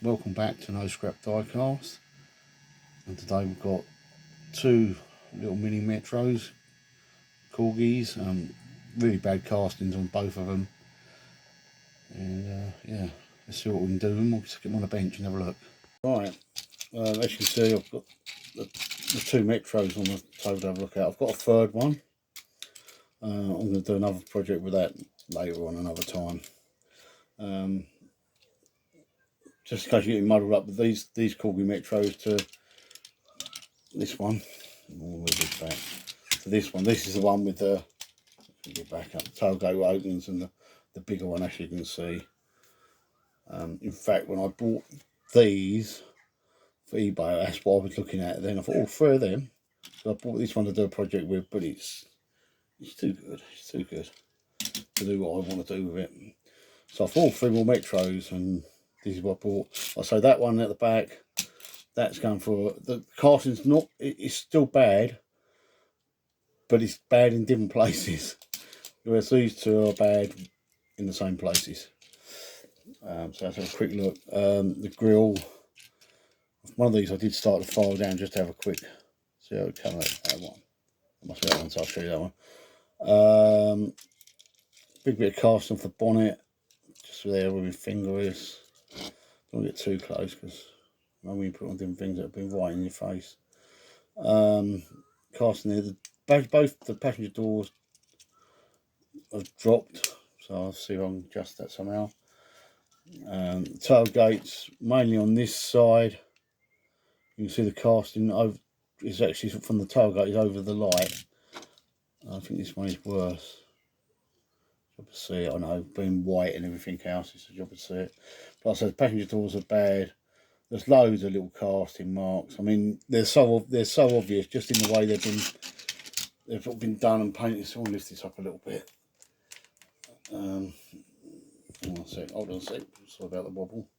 welcome back to No Scrap Diecast, and today we've got two little mini Metros, Corgis, really bad castings on both of them, and yeah, let's see what we can do. We'll just get them on a bench and have a look. Right, as you can see, I've got the two Metros on the table to have a look at. I've got a third one. I'm going to do another project with that later on another time. Just in case you're getting muddled up with these Corgi Metros to this one, back to this one. This is the one with the, get back up, tailgate openings, and the bigger one, as you can see. In fact, when I bought these for eBay, that's what I was looking at. Then I thought, oh, three of them. So I bought this one to do a project with, but it's too good. It's too good to do what I want to do with it. So I bought 3 more Metros, and this is what I bought. I say that one at the back, that's going for, the casting's not, it's still bad, but it's bad in different places. Whereas these two are bad in the same places. So let's have a quick look. The grill, one of these I did start the file down just to have a quick, see how it came out. That one. It must be that one, so I'll show you that one. Big bit of casting off the bonnet, just there where my finger is. Don't get too close because when you put on different things that have been right in your face. Casting there, both the passenger doors have dropped, so I'll see if I can adjust that somehow. Tailgates mainly on this side. You can see the casting over is actually from the tailgate is over the light. I think this one is worse. Job to see it. I know, being white and everything else, it's a job to see it. But like I said, the passenger doors are bad. There's loads of little casting marks. I mean, they're so obvious just in the way they've been done and painted. So I'll lift this up a little bit. Hold on a sec. Sorry about the wobble.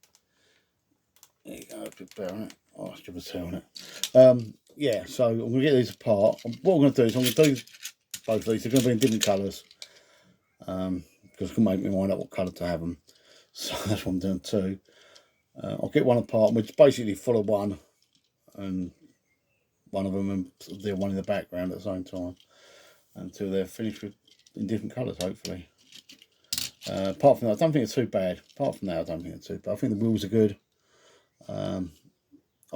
There you go, a bit better on it. Oh, it's just telling it. Yeah, so I'm going to get these apart. What I'm going to do is I'm going to do both of these. They're going to be in different colours. Because I can make my mind up what colour to have them. So that's what I'm doing too. I'll get one apart, which basically follow one and one of them and the one in the background at the same time until they're finished with in different colours, hopefully. Apart from that, I don't think it's too bad. Apart from that, I don't think it's too bad. I think the wheels are good. I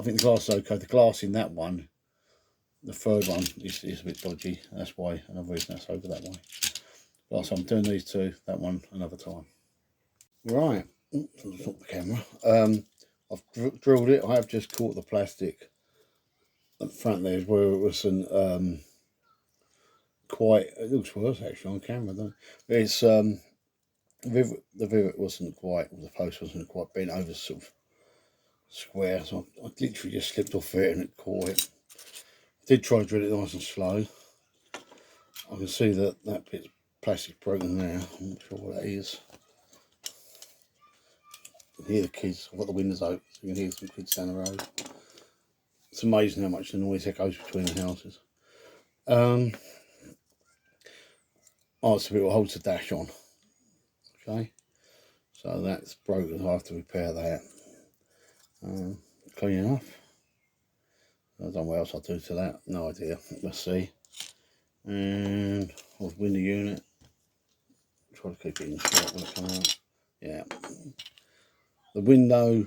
think the glass is okay. The glass in that one, the third one, is a bit dodgy. That's why, another reason that's over that way. But so I'm doing these two, that one another time. Right, stop the camera. I've drilled it. I have just caught the plastic at the front there where it wasn't quite, it looks worse actually on camera, doesn't it? It's the rivet wasn't quite, or the post wasn't quite bent over sort of square, so I literally just slipped off it and it caught it. I did try to drill it nice and slow. I can see that bit's plastic broken there. I'm not sure what that is. You can hear the kids. I've got the windows open so you can hear some kids down the road. It's amazing how much the noise echoes between the houses. Oh, it's a bit what holds the dash on. Okay, so that's broken, so I have to repair that. Clean enough. I don't know what else I'll do to that, no idea. Let's see. And the window unit. Try to keep it in shot when it comes out. Yeah. The window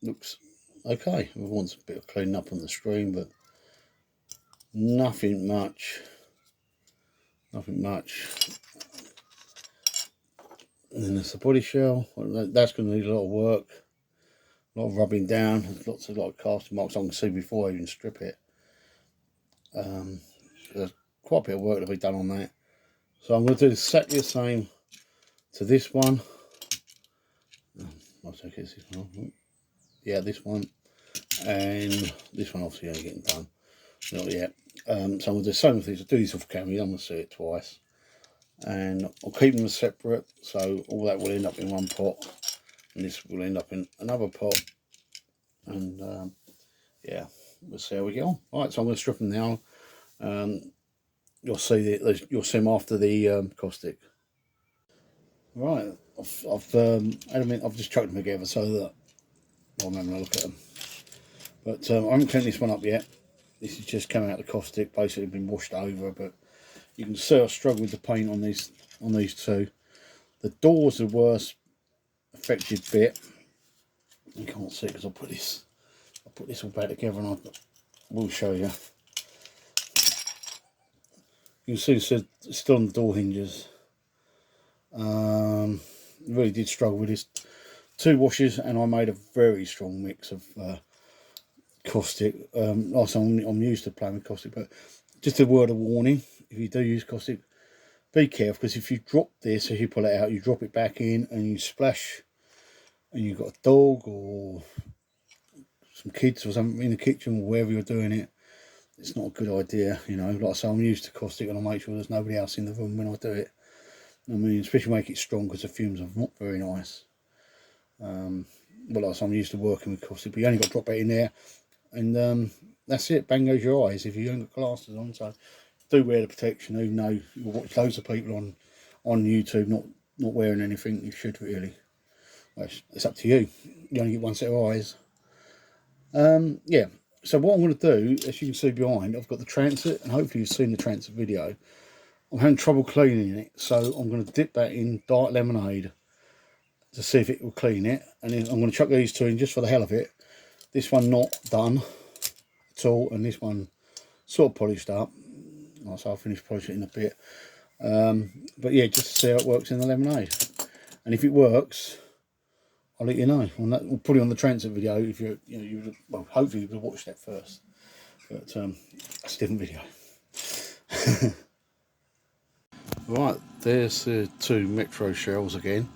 looks okay. It wants a bit of cleaning up on the screen, but nothing much. Nothing much. And then there's the body shell. That's going to need a lot of work. A lot of rubbing down. There's lots of casting marks I can see before I even strip it. There's quite a bit of work to be done on that. So I'm going to do exactly the same to this one. I think it's this one. Yeah, this one. And this one obviously ain't getting done. Not yet. So I'm going to do some of these. I'll do this off camera. I'm going to see it twice. And I'll keep them separate. So all that will end up in one pot. And this will end up in another pot. And yeah, we'll see how we get on. Alright, so I'm going to strip them now. You'll see them after the caustic. Right, I've just chucked them together so that while I'm having a look at them. But I haven't cleaned this one up yet. This has just come out of the caustic, basically been washed over, but you can see I struggle with the paint on these two. The door's the worst affected bit. You can't see it because I put this all back together, and I will show you. You can see it's still on the door hinges. Really did struggle with this. 2 washes, and I made a very strong mix of caustic. Like I'm used to playing with caustic, but just a word of warning: if you do use caustic, be careful, because if you drop this, if you pull it out, you drop it back in, and you splash, and you've got a dog or some kids or something in the kitchen or wherever you're doing it, it's not a good idea. You know, like I say, I'm used to caustic, and I make sure there's nobody else in the room when I do it. I mean, especially make it strong, because the fumes are not very nice. But like I say, I'm used to working with caustic, but you only got to drop it in there, and that's it. Bang goes your eyes if you haven't got glasses on. So do wear the protection, even though you watch loads of people on YouTube not wearing anything. You should really. Well, it's up to you. You only get one set of eyes. Yeah. So what I'm going to do, as you can see behind, I've got the transit, and hopefully you've seen the transit video. I'm having trouble cleaning it, so I'm going to dip that in dark lemonade to see if it will clean it, and then I'm going to chuck these 2 in just for the hell of it. This one not done at all, and this one sort of polished up. So I'll finish polishing it in a bit. But yeah, just to see how it works in the lemonade, and if it works, I'll let you know. We'll put it on the transit video. If well, hopefully you will watch that first. But that's a different video. Right, there's the 2 Metro shells again.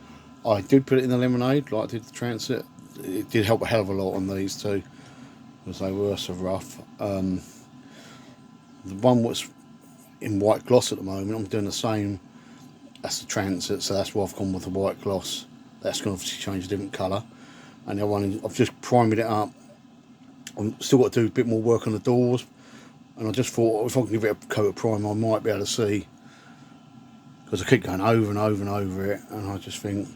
I did put it in the lemonade like I did the transit. It did help a hell of a lot on these 2, because they were so rough. The one was in white gloss at the moment. I'm doing the same as the transit, so that's why I've gone with the white gloss. That's going to obviously change a different colour. And the other one, I've just primed it up. I've still got to do a bit more work on the doors, and I just thought if I can give it a coat of primer, I might be able to see, because I keep going over and over and over it, and I just think,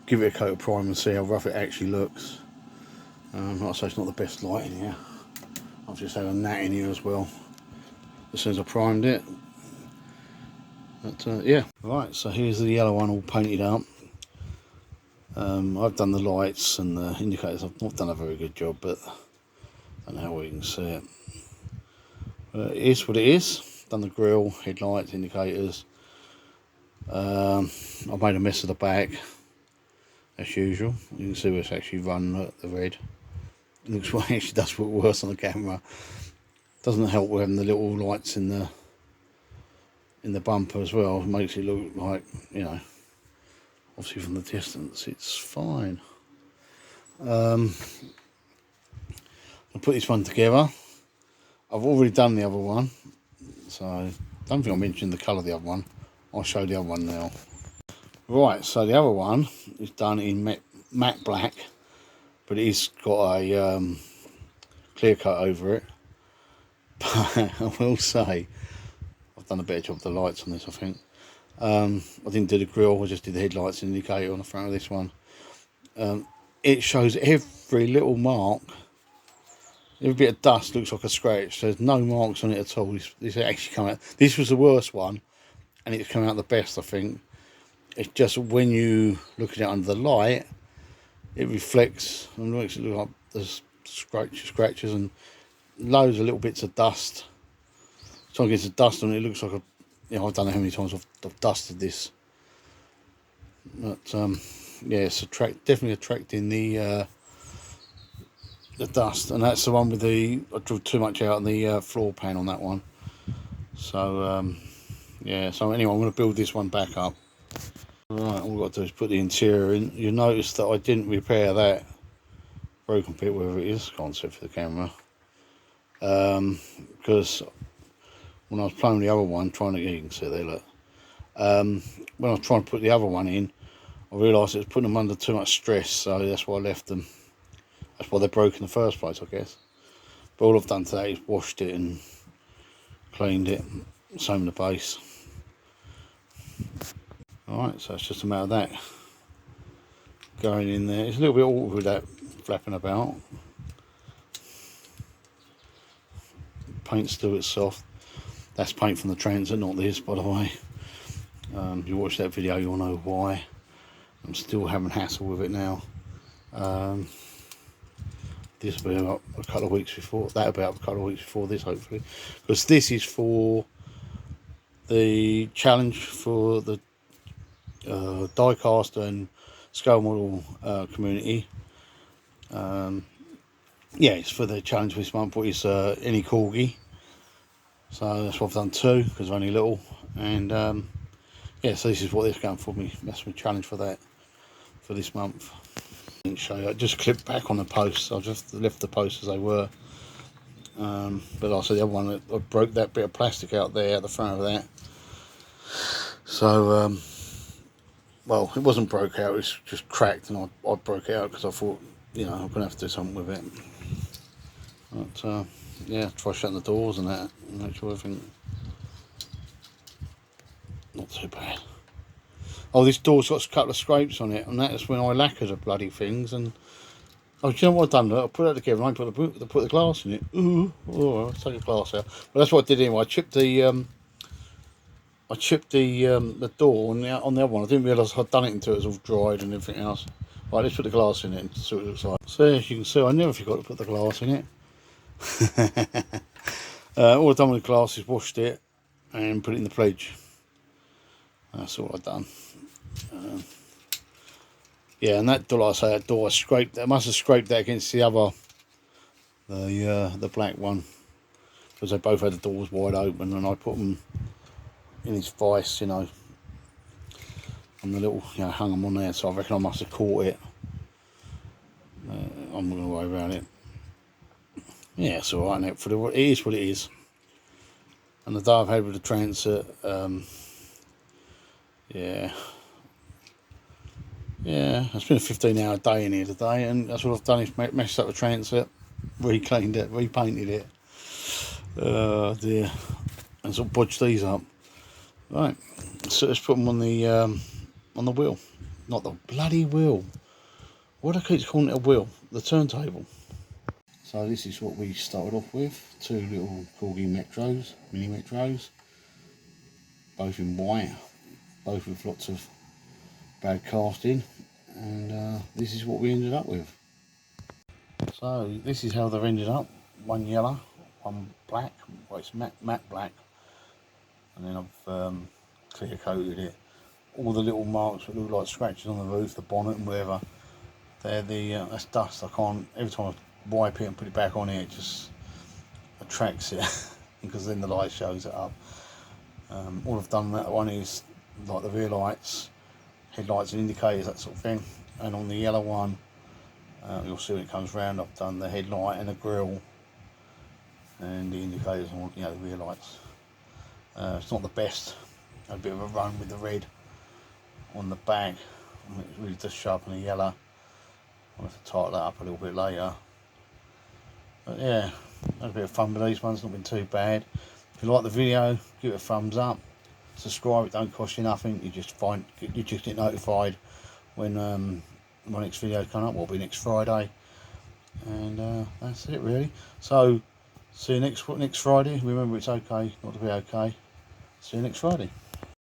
give it a coat of primer and see how rough it actually looks. Like I say, it's not the best light in here. I've just had a gnat in here as well as soon as I primed it. But yeah, right, so here's the yellow one all painted up. I've done the lights and the indicators. I've not done a very good job, but I don't know how we can see it. But it is what it is. Done the grille, headlights, indicators. I've made a mess of the back, as usual. You can see where it's actually run the red. It looks like it actually does look worse on the camera. Doesn't help with having the little lights in the bumper as well. It makes it look like, you know, obviously from the distance it's fine. I'll put this one together. I've already done the other one, so I don't think I mentioned the colour of the other one. I'll show the other one now. Right, so the other one is done in matte black, but it's got a clear coat over it. But I will say, I've done a better job of the lights on this, I think. I didn't do the grille, I just did the headlights and indicator on the front of this one. It shows every little mark. Every bit of dust looks like a scratch. There's no marks on it at all. This actually come out. This was the worst one, and it's come out the best, I think. It's just when you look at it under the light, it reflects and makes it look like there's scratches and loads of little bits of dust. So it gets the dust on it, it looks like a, you know, I don't know how many times I've dusted this. But yeah, it's definitely attracting the dust, and that's the one with I drew too much out on the floor pan on that one. So yeah, so anyway, I'm going to build this one back up. Right, all we've got to do is put the interior in. You'll notice that I didn't repair that broken bit, wherever it is, can't see it for the camera, because when I was playing with the other one, you can see there, look, when I was trying to put the other one in, I realised it was putting them under too much stress, so that's why I left them. That's why they're broken in the first place, I guess. But all I've done today is washed it and cleaned it, same with the base. Alright, so it's just a matter of that going in there. It's a little bit awkward with that flapping about. Paint's still a bit soft. That's paint from the transit, not this, by the way. You watch that video, you'll know why. I'm still having hassle with it now. This will be about a couple of weeks before. That'll be up a couple of weeks before this, hopefully, because this is for the challenge for the Diecast and scale model community. Yeah, it's for the challenge this month, but it's any Corgi. So that's what I've done 2 because they're only little, and yeah, so this is what they're going for me. That's my challenge for that for this month. Didn't show you. I just clipped back on the posts. I just left the posts as they were. But also the other one, I broke that bit of plastic out there at the front of that. So well, it wasn't broke out. It's just cracked, and I broke it out because I thought, you know, I'm gonna have to do something with it. But yeah, try shutting the doors and that, and make sure everything not too bad. Oh, this door's got a couple of scrapes on it, and that's when I lacquered the bloody things. And oh, do you know what I've done? I put it together and I put the glass in it. Ooh, oh, I'll take the glass out. But that's what I did anyway. I chipped the door on the other one. I didn't realise I'd done it until it was all dried and everything else. Right, let's put the glass in it and see what it looks like. So as you can see, I never forgot to put the glass in it. All I've done with the glass is washed it and put it in the pledge. That's all I've done. Yeah, and that door, like I say, that door I scraped. I must have scraped that against the other, the black one, because they both had the doors wide open, and I put them in his vice, you know, and the little, you know, hung them on there. So I reckon I must have caught it. I'm not going to worry about it. Yeah, it's all right now. It is what it is. And the day I've had with the transit, yeah, it's been a 15-hour day in here today, and that's what I've done is messed up the transit, recleaned it, repainted it. Dear, and sort of bodged these up. Right, so let's put them on the wheel, not the bloody wheel. Why do I keep calling it a wheel? The turntable. So this is what we started off with: 2 little Corgi Metros, mini Metros, both in white, both with lots of bad casting, and this is what we ended up with. So this is how they've ended up: 1 yellow, 1 black. Well, it's matte black, and then I've clear coated it. All the little marks that look like scratches on the roof, the bonnet and whatever, they're that's dust. I can't, every time I wipe it and put it back on here, it just attracts it because then the light shows it up. All I've done on that one is like the rear lights, headlights and indicators, that sort of thing. And on the yellow one, you'll see when it comes round, I've done the headlight and the grille and the indicators on, you know, the rear lights. It's not the best. Had a bit of a run with the red on the back. It's really just sharp on the yellow. I'll have to tighten that up a little bit later. But yeah, had a bit of fun with these ones, not been too bad. If you like the video, give it a thumbs up. Subscribe, it don't cost you nothing. You just get notified when my next video comes up. Will be next Friday, and that's it really. So see you next Friday. Remember, it's okay not to be okay. See you next Friday.